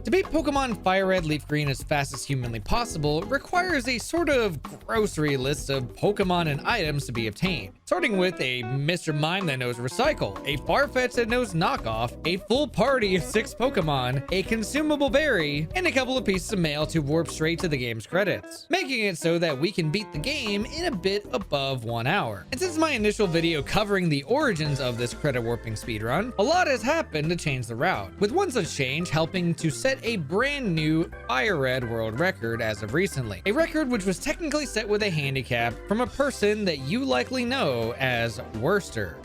To beat Pokemon FireRed Leaf Green as fast as humanly possible requires a sort of grocery list of Pokemon and items to be obtained, starting with a Mr. Mime that knows Recycle, a Farfetch that knows Knockoff, a full party of 6 Pokemon, a consumable berry, and a couple of pieces of mail to warp straight to the game's credits, making it so that we can beat the game in a bit above 1 hour. And since my initial video covering the origins of this credit warping speedrun, a lot has happened to change the route, with one such change helping to set a brand new FireRed world record as of recently. A record which was technically set with a handicap from a person that you likely know as Worster.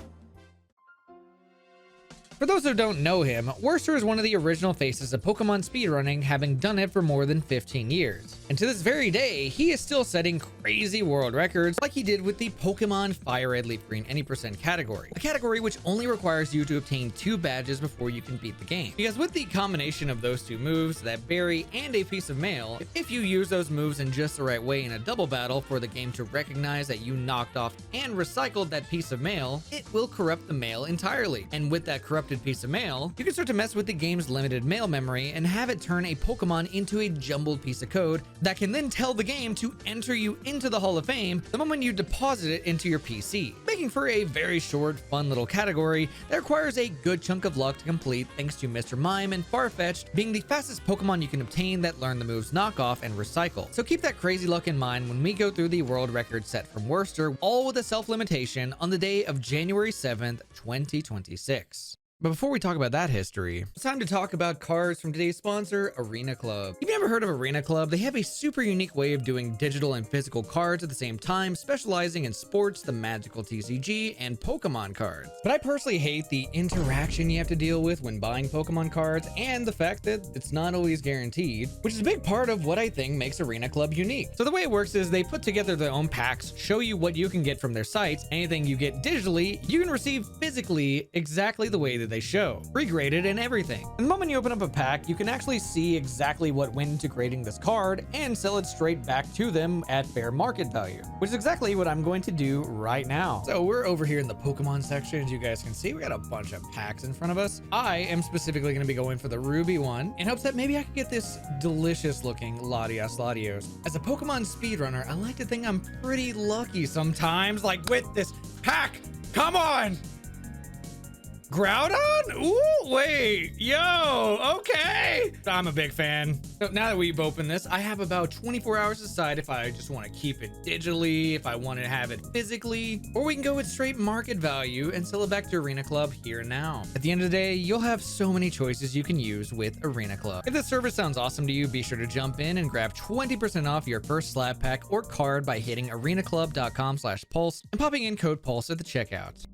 For those who don't know him, Worster is one of the original faces of Pokemon speedrunning, having done it for more than 15 years. And to this very day, he is still setting crazy world records like he did with the Pokemon FireRed Leaf Green any percent category. A category which only requires you to obtain 2 badges before you can beat the game. Because with the combination of those 2 moves, that berry and a piece of mail, if you use those moves in just the right way in a double battle for the game to recognize that you knocked off and recycled that piece of mail, it will corrupt the mail entirely. And with that corrupted piece of mail, you can start to mess with the game's limited mail memory and have it turn a Pokemon into a jumbled piece of code that can then tell the game to enter you into the Hall of Fame the moment you deposit it into your PC, making for a very short, fun little category that requires a good chunk of luck to complete, thanks to Mr. Mime and Farfetch'd being the fastest Pokemon you can obtain that learn the moves Knockoff and Recycle. So keep that crazy luck in mind when we go through the world record set from Worster, all with a self-limitation on the day of January 7th, 2026. But before we talk about that history, it's time to talk about cards from today's sponsor, Arena Club. If you've never heard of Arena Club, they have a super unique way of doing digital and physical cards at the same time, specializing in sports, the magical TCG, and Pokemon cards. But I personally hate the interaction you have to deal with when buying Pokemon cards and the fact that it's not always guaranteed, which is a big part of what I think makes Arena Club unique. So the way it works is they put together their own packs, show you what you can get from their sites. Anything you get digitally, you can receive physically exactly the way that they show, pre-graded and everything. And the moment you open up a pack, you can actually see exactly what went into creating this card and sell it straight back to them at fair market value, which is exactly what I'm going to do right now. So we're over here in the Pokemon section. As you guys can see, we got a bunch of packs in front of us. I am specifically going to be going for the Ruby one in hopes that maybe I could get this delicious looking Latios Latios. As a Pokemon speedrunner, I like to think I'm pretty lucky sometimes, like with this pack. Come on! Groudon? Ooh, wait, yo, okay. I'm a big fan. So now that we've opened this, I have about 24 hours to decide if I just want to keep it digitally, if I want to have it physically, or we can go with straight market value and sell it back to Arena Club here and now. At the end of the day, you'll have so many choices you can use with Arena Club. If this service sounds awesome to you, be sure to jump in and grab 20% off your first slab pack or card by hitting arenaclub.com/pulse and popping in code PULSE at the checkout.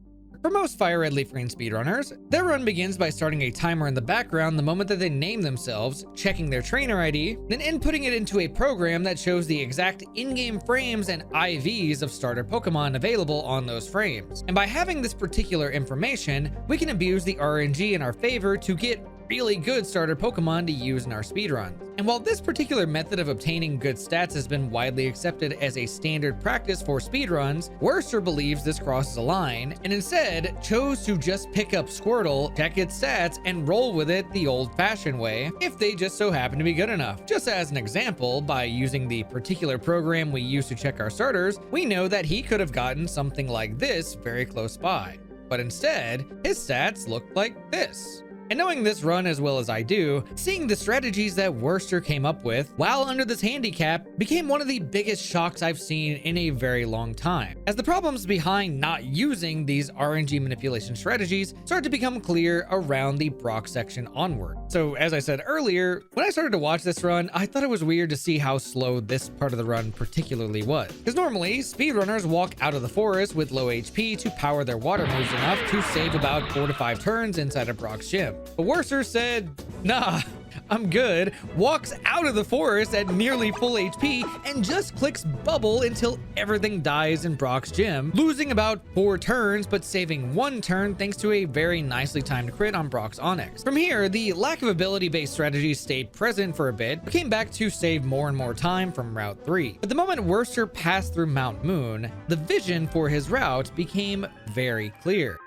For most FireRed Leaf Green speedrunners, their run begins by starting a timer in the background the moment that they name themselves, checking their trainer ID, then inputting it into a program that shows the exact in-game frames and IVs of starter Pokemon available on those frames. And by having this particular information, we can abuse the RNG in our favor to get really good starter Pokemon to use in our speedruns. And while this particular method of obtaining good stats has been widely accepted as a standard practice for speedruns, Worster believes this crosses a line and instead chose to just pick up Squirtle, check its stats, and roll with it the old-fashioned way if they just so happen to be good enough. Just as an example, by using the particular program we use to check our starters, we know that he could have gotten something like this very close by. But instead, his stats looked like this. And knowing this run as well as I do, seeing the strategies that Worster came up with while under this handicap became one of the biggest shocks I've seen in a very long time, as the problems behind not using these RNG manipulation strategies started to become clear around the Brock section onward. So as I said earlier, when I started to watch this run, I thought it was weird to see how slow this part of the run particularly was. Because normally, speedrunners walk out of the forest with low HP to power their water moves enough to save about 4 to 5 turns inside of Brock's gym. But Worster said, nah, I'm good, walks out of the forest at nearly full HP and just clicks bubble until everything dies in Brock's gym, losing about 4 turns but saving 1 turn thanks to a very nicely timed crit on Brock's Onyx. From here, the lack of ability-based strategies stayed present for a bit, but came back to save more and more time from Route 3. But the moment Worster passed through Mount Moon, the vision for his route became very clear.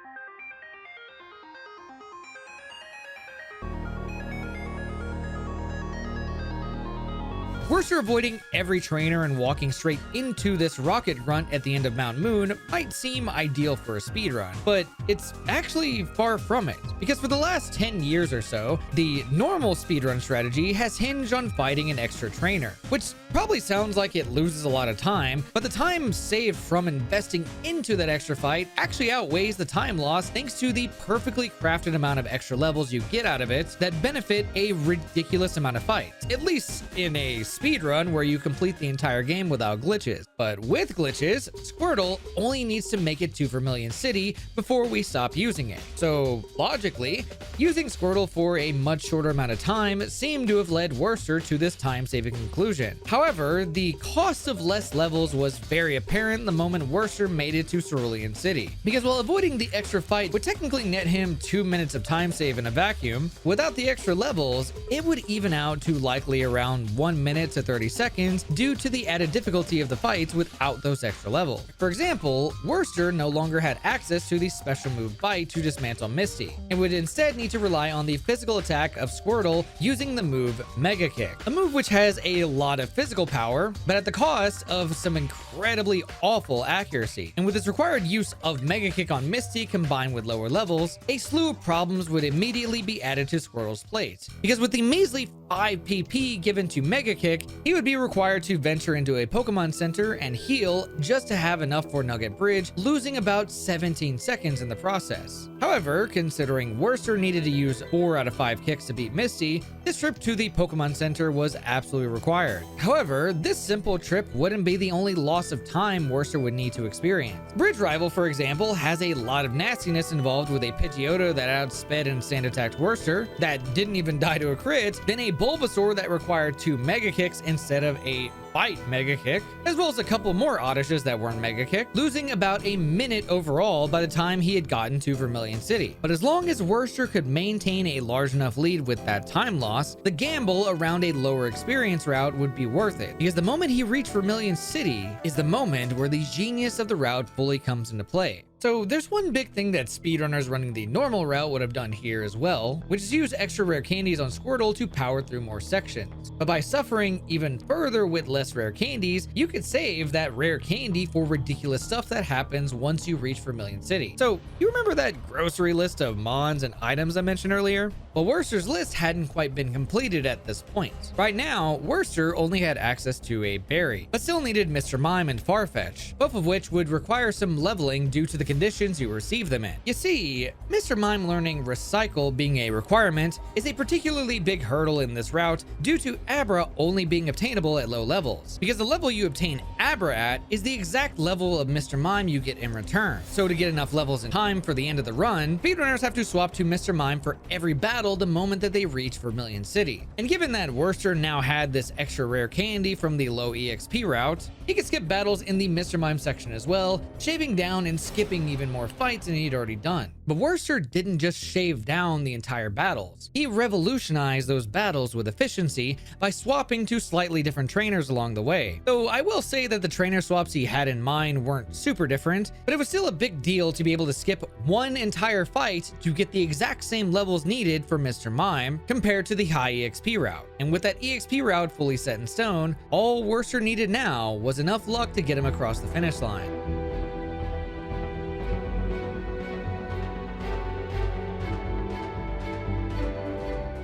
Worcester avoiding every trainer and walking straight into this rocket grunt at the end of Mount Moon might seem ideal for a speedrun, but it's actually far from it, because for the last 10 years or so, the normal speedrun strategy has hinged on fighting an extra trainer, which probably sounds like it loses a lot of time, but the time saved from investing into that extra fight actually outweighs the time lost thanks to the perfectly crafted amount of extra levels you get out of it that benefit a ridiculous amount of fights, at least in a speedrun where you complete the entire game without glitches. But with glitches, Squirtle only needs to make it to Vermilion City before we stop using it. So logically, using Squirtle for a much shorter amount of time seemed to have led Worcester to this time-saving conclusion. However, the cost of less levels was very apparent the moment Worcester made it to Cerulean City, because while avoiding the extra fight would technically net him 2 minutes of time save in a vacuum, without the extra levels, it would even out to likely around 1 minute to 30 seconds due to the added difficulty of the fights without those extra levels. For example, Worcester no longer had access to the special move Bite to dismantle Misty, and would instead need to rely on the physical attack of Squirtle using the move Mega Kick, a move which has a lot of physical power, but at the cost of some incredibly awful accuracy. And with its required use of Mega Kick on Misty combined with lower levels, a slew of problems would immediately be added to Squirtle's plate, because with the measly 5 PP given to Mega Kick, he would be required to venture into a Pokemon Center and heal just to have enough for Nugget Bridge, losing about 17 seconds in the process. However, considering Worcester needed to use 4 out of 5 kicks to beat Misty, this trip to the Pokemon Center was absolutely required. However, this simple trip wouldn't be the only loss of time Worcester would need to experience. Bridge Rival, for example, has a lot of nastiness involved with a Pidgeotto that outsped and sand attacked Worcester, that didn't even die to a crit, then a Bulbasaur that required 2 Mega Kicks instead of a Bite Mega Kick, as well as a couple more Oddishes that weren't Mega Kick, losing about a minute overall by the time he had gotten to Vermilion City. But as long as Worcester could maintain a large enough lead with that time loss, the gamble around a lower experience route would be worth it, because the moment he reached Vermilion City is the moment where the genius of the route fully comes into play. So there's one big thing that speedrunners running the normal route would have done here as well, which is use extra rare candies on Squirtle to power through more sections. But by suffering even further with less rare candies, you could save that rare candy for ridiculous stuff that happens once you reach Vermilion City. So you remember that grocery list of mons and items I mentioned earlier? Well, Worcester's list hadn't quite been completed at this point. Right now, Worcester only had access to a berry, but still needed Mr. Mime and Farfetch, both of which would require some leveling due to the conditions you receive them in. You see, Mr. Mime learning Recycle being a requirement is a particularly big hurdle in this route due to Abra only being obtainable at low levels, because the level you obtain Abra at is the exact level of Mr. Mime you get in return. So to get enough levels in time for the end of the run, speedrunners have to swap to Mr. Mime for every battle the moment that they reach Vermilion City. And given that Worcester now had this extra rare candy from the low EXP route, he could skip battles in the Mr. Mime section as well, shaving down and skipping even more fights than he'd already done. But Worcester didn't just shave down the entire battles. He revolutionized those battles with efficiency by swapping to slightly different trainers along the way. Though I will say that the trainer swaps he had in mind weren't super different, but it was still a big deal to be able to skip one entire fight to get the exact same levels needed for Mr. Mime compared to the high EXP route. And with that EXP route fully set in stone, all Worcester needed now was enough luck to get him across the finish line.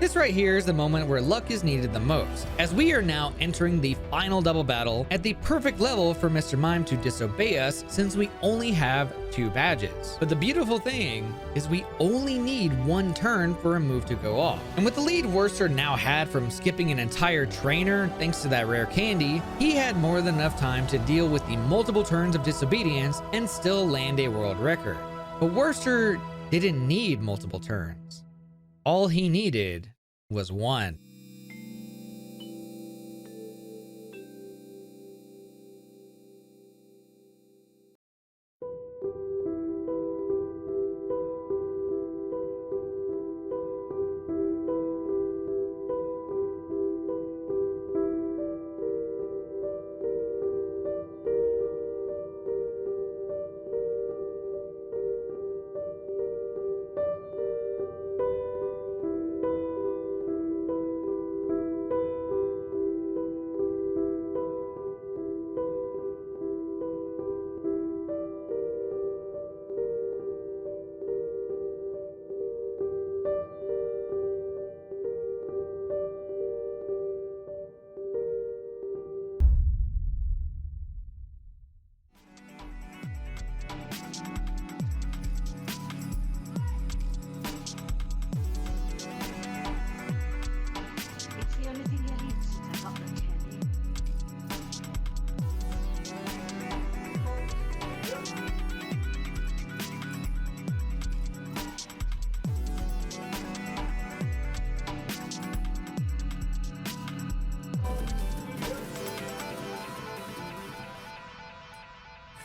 This right here is the moment where luck is needed the most, as we are now entering the final double battle at the perfect level for Mr. Mime to disobey us, since we only have 2 badges. But the beautiful thing is we only need 1 turn for a move to go off. And with the lead Worcester now had from skipping an entire trainer thanks to that rare candy, he had more than enough time to deal with the multiple turns of disobedience and still land a world record. But Worcester didn't need multiple turns. All he needed was 1.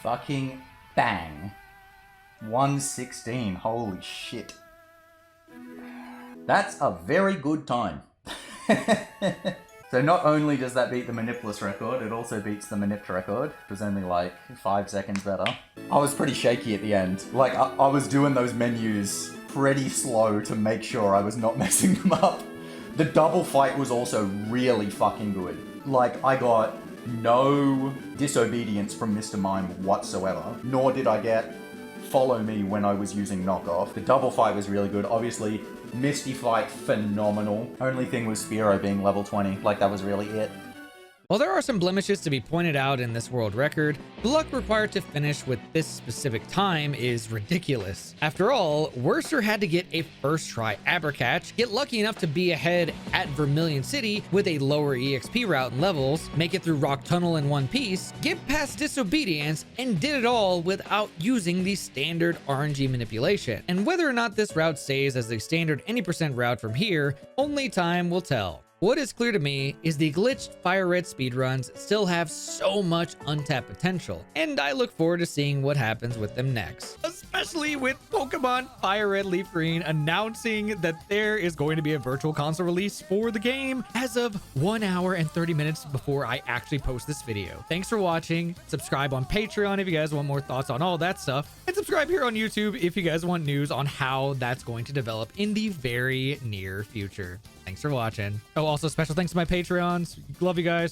Fucking bang. 116. Holy shit. That's a very good time. So not only does that beat the Manipulus record, it also beats the Manipt record. It was only like 5 seconds better. I was pretty shaky at the end. Like, I was doing those menus pretty slow to make sure I was not messing them up. The double fight was also really fucking good. Like, I got no disobedience from Mr. Mime whatsoever, nor did I get follow me when I was using knockoff. The double fight was really good. Obviously, Misty fight, phenomenal. Only thing was Spiro being level 20. Like, that was really it. While there are some blemishes to be pointed out in this world record, the luck required to finish with this specific time is ridiculous. After all, Worcester had to get a first try Abercatch, get lucky enough to be ahead at Vermilion City with a lower EXP route and levels, make it through Rock Tunnel in one piece, get past Disobedience, and did it all without using the standard RNG manipulation. And whether or not this route stays as a standard any percent route from here, only time will tell. What is clear to me is the glitched FireRed speedruns still have so much untapped potential, and I look forward to seeing what happens with them next. Especially with Pokemon FireRed Leaf Green announcing that there is going to be a virtual console release for the game as of 1 hour and 30 minutes before I actually post this video. Thanks for watching. Subscribe on Patreon if you guys want more thoughts on all that stuff, and subscribe here on YouTube if you guys want news on how that's going to develop in the very near future. Thanks for watching. Oh, also special thanks to my Patreons. Love you guys.